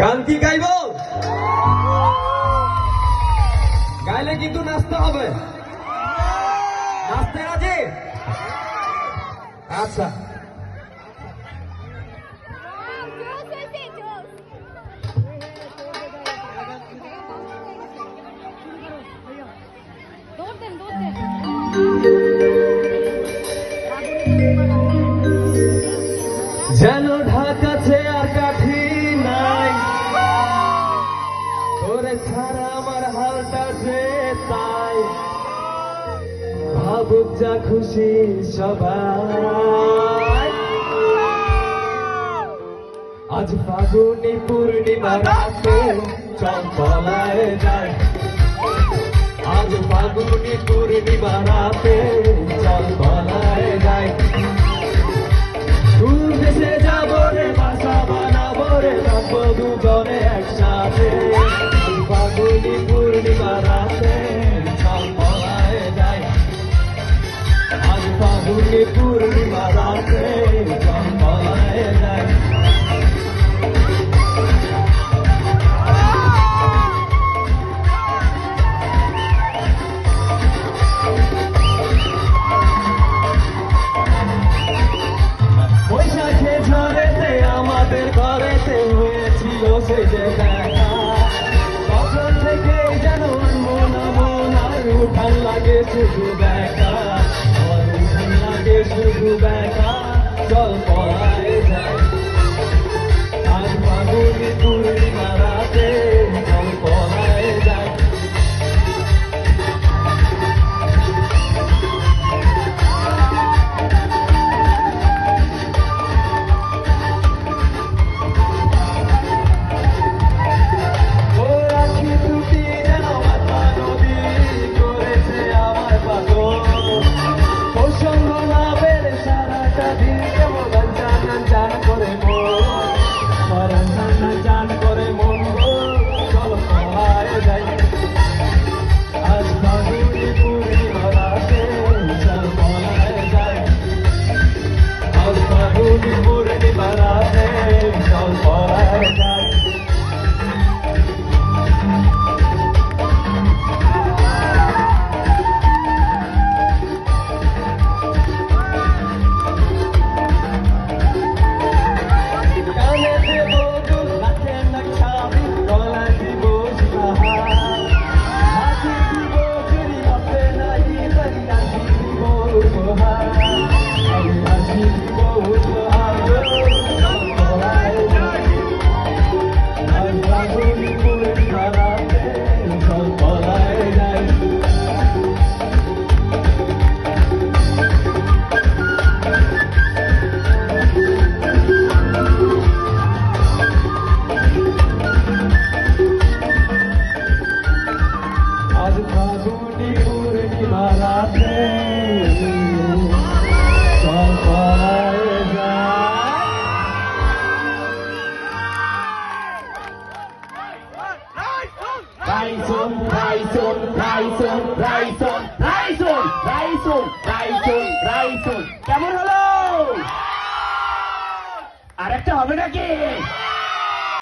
গান কি গাইব? গাইলে কিন্তু নাচতে হবে। নাচতে রাজি? আচ্ছা, যেন ঢাকাছে আর কাঠি নাই, তোরে ছাড়া আমার হালটা যে তাই। ভাবুক যা খুশি সবাই, আজ ফাগুনি পূর্ণিমা রাতে চল পলায় যায়। আজ ফাগুনি পূর্ণিমা রাতে চল পলায় যায়। দূর দেশে যাবো রে, বাসা বানাবো রে, থাকবো দুজনে একসাথে। আজ ফাগুনি পূর্ণিমা রাতে চল পলায় যায়। আজ ফাগুনি পূর্ণিমা রাতে চল পলায় যায়। বৈশাখে ঝড়েতে আমাদের ঘরেতে হয়েছিল সে যে দেখা, তখন থেকে যেন মন মন আর উঠান লাগে শুধু দেখা, আর উঠান লাগে শুধু দেখা। চল পলায় যায়। আজ ফাগুনি পূর্ণিমা রাতে চল পলায় যায়। কেমন হলো? আরেকটা হবে নাকি?